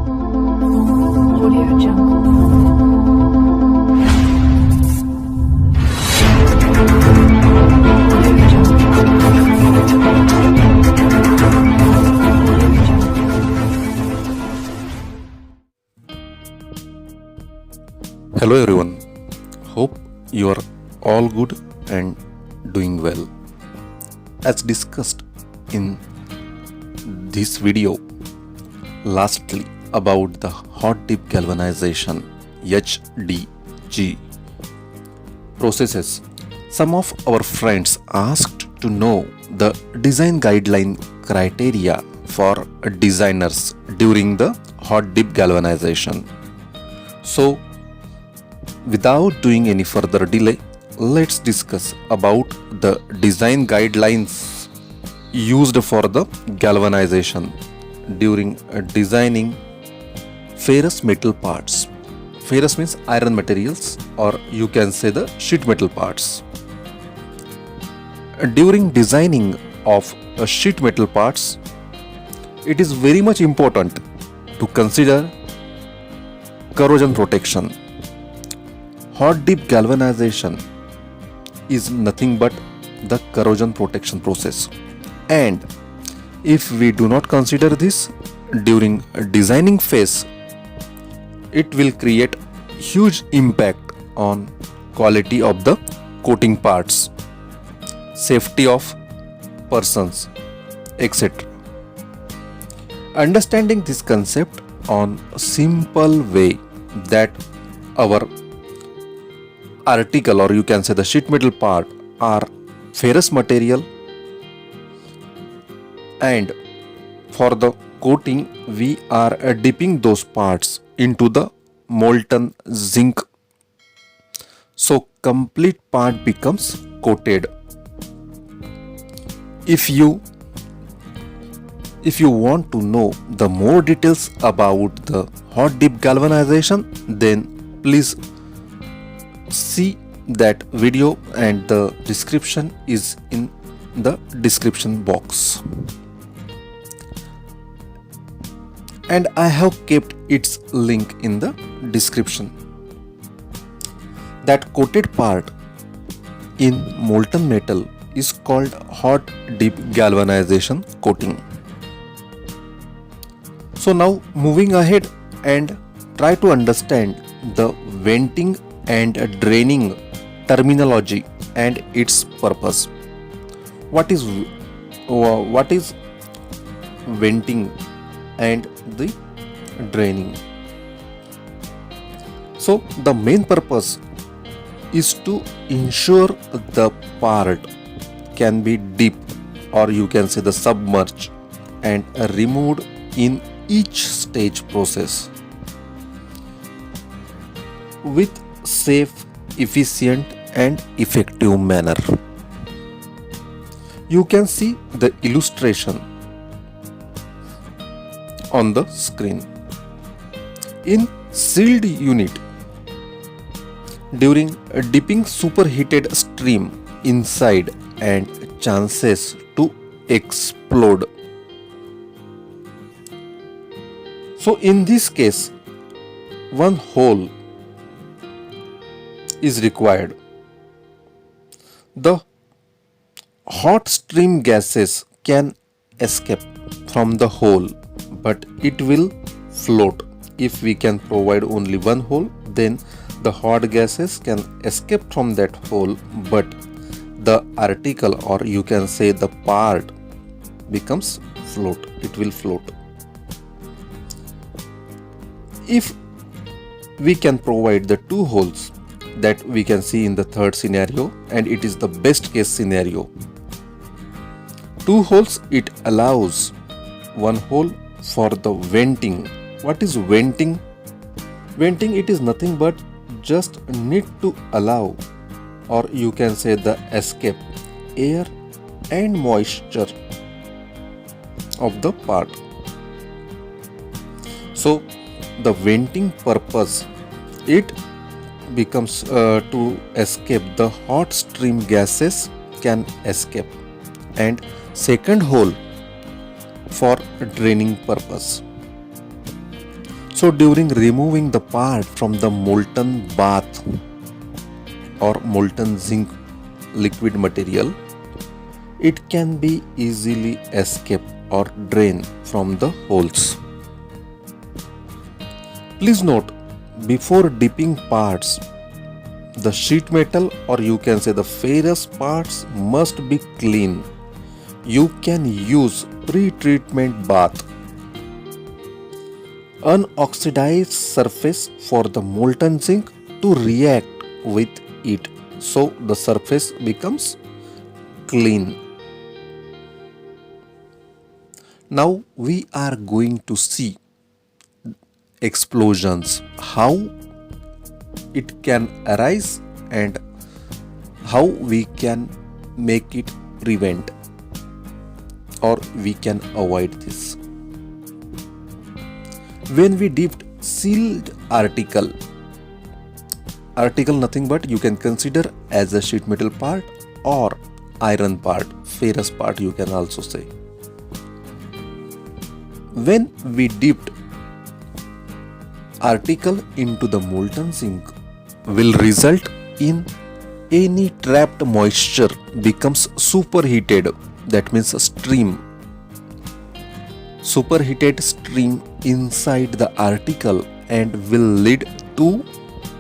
Audio Jungle. Hello everyone, hope you are all good and doing well. As discussed in this video lastly about the hot dip galvanization HDG processes, some of our friends asked to know the design guideline criteria for designers during the hot dip galvanization. So without doing any further delay, let's discuss about the design guidelines used for the galvanization during designing ferrous metal parts. Ferrous means iron materials, or you can say the sheet metal parts. During designing of sheet metal parts, it is very much important to consider corrosion protection. Hot dip galvanization is nothing but the corrosion protection process, and if we do not consider this during designing phase, it will create huge impact on quality of the coating parts, safety of persons, etc. Understanding this concept on a simple way, that our article, or you can say the sheet metal part, are ferrous material, and for the coating we are dipping those parts into the molten zinc, so complete part becomes coated. If you want to know the more details about the hot dip galvanization, then please see that video, and the description is in the description box, and I have kept its link in the description. That coated part in molten metal is called hot dip galvanization coating. So now moving ahead and try to understand the venting and draining terminology and its purpose. What is venting and the draining? So the main purpose is to ensure the part can be dipped, or you can say the submerged, and removed in each stage process with safe, efficient and effective manner. You can see the illustration on the screen. In sealed unit, during a dipping superheated stream inside and chances to explode. So in this case, one hole is required. The hot stream gases can escape from the hole, but it will float. If we can provide only one hole, then the hot gases can escape from that hole, but the article, or you can say the part, becomes float. It will float. If we can provide the two holes that we can see in the third scenario, and it is the best case scenario. Two holes, it allows one hole for the venting. What is venting? Venting, it is nothing but just need to allow, or you can say the escape, air and moisture of the part. So the venting purpose, it becomes to escape the hot stream gases can escape, and second hole for draining purpose. So during removing the part from the molten bath or molten zinc liquid material, it can be easily escape or drain from the holes. Please note, before dipping parts, the sheet metal or you can say the ferrous parts must be clean. You can use pre-treatment bath. Unoxidized surface for the molten zinc to react with it, so the surface becomes clean. Now we are going to see explosions, how it can arise and how we can make it prevent or we can avoid this. When we dipped sealed article nothing but you can consider as a sheet metal part or iron part, ferrous part you can also say. When we dipped article into the molten zinc will result in any trapped moisture becomes superheated, that means a stream. Superheated stream inside the article and will lead to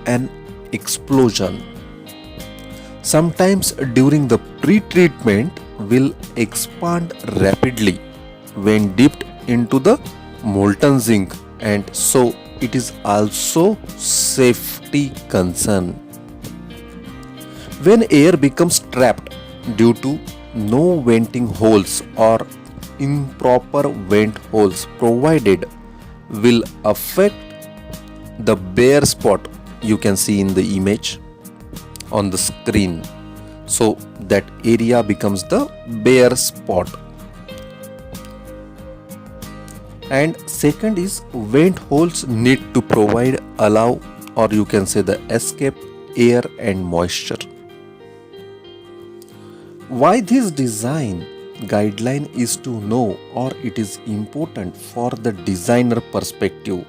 an explosion. Sometimes during the pre-treatment will expand rapidly when dipped into the molten zinc, and so it is also safety concern. When air becomes trapped due to no venting holes or improper vent holes provided will affect the bare spot you can see in the image on the screen. So that area becomes the bare spot. And second is vent holes need to provide allow or you can say the escape air and moisture. Why this design guideline is to know or it is important for the designer perspective.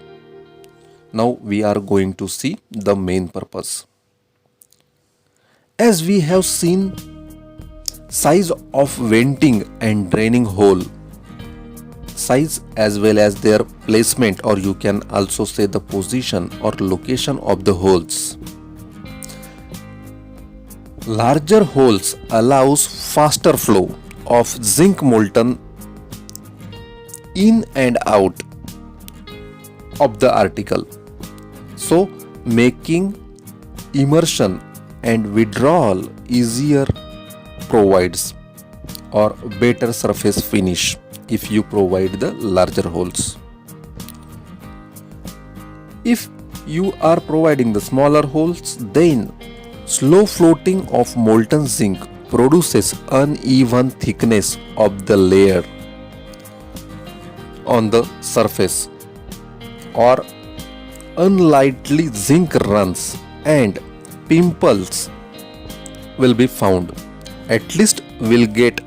Now we are going to see the main purpose. As we have seen, size of venting and draining hole, size as well as their placement or you can also say the position or location of the holes. Larger holes allows faster flow of zinc molten in and out of the article, so making immersion and withdrawal easier, provides or better surface finish if you provide the larger holes. If you are providing the smaller holes, then slow floating of molten zinc produces uneven thickness of the layer on the surface, or unlightly zinc runs and pimples will be found. At least will get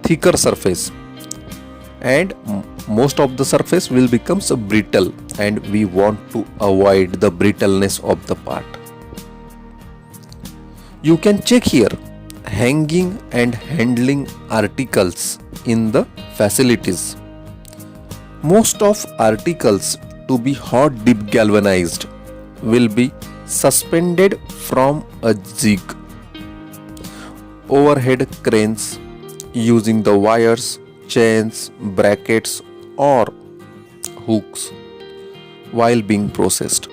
thicker surface and most of the surface will become brittle, and we want to avoid the brittleness of the part. You can check here hanging and handling articles in the facilities. Most of articles to be hot dip galvanized will be suspended from a jig. Overhead cranes using the wires, chains, brackets or hooks while being processed.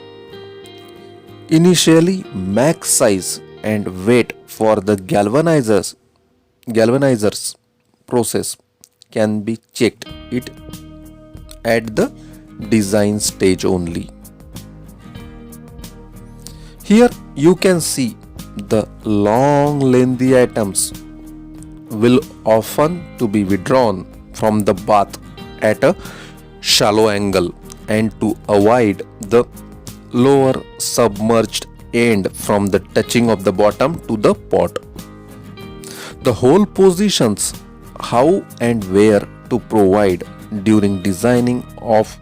Initially, max size and weight for the galvanizers process can be checked it at the design stage only. Here you can see the long lengthy items will often to be withdrawn from the bath at a shallow angle and to avoid the lower submerged end from the touching of the bottom to the pot. The hole positions how and where to provide during designing of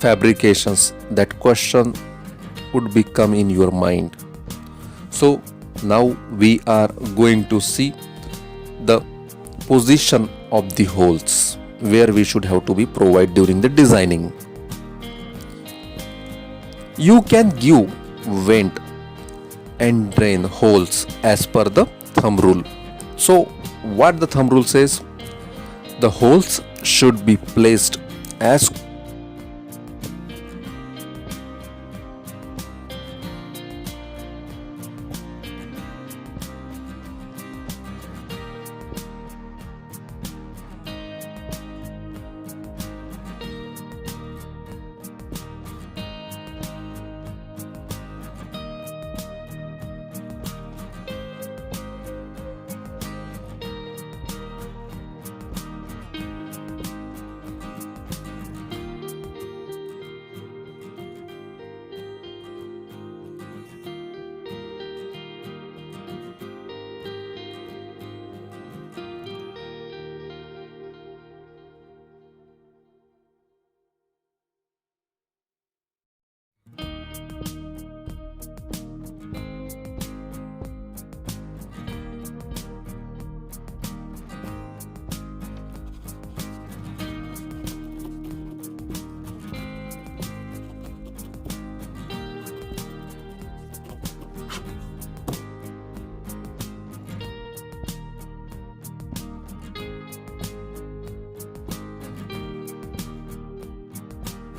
fabrications, that question would become in your mind. So now we are going to see the position of the holes where we should have to be provided during the designing. You can give vent and drain holes as per the thumb rule. So what the thumb rule says, the holes should be placed as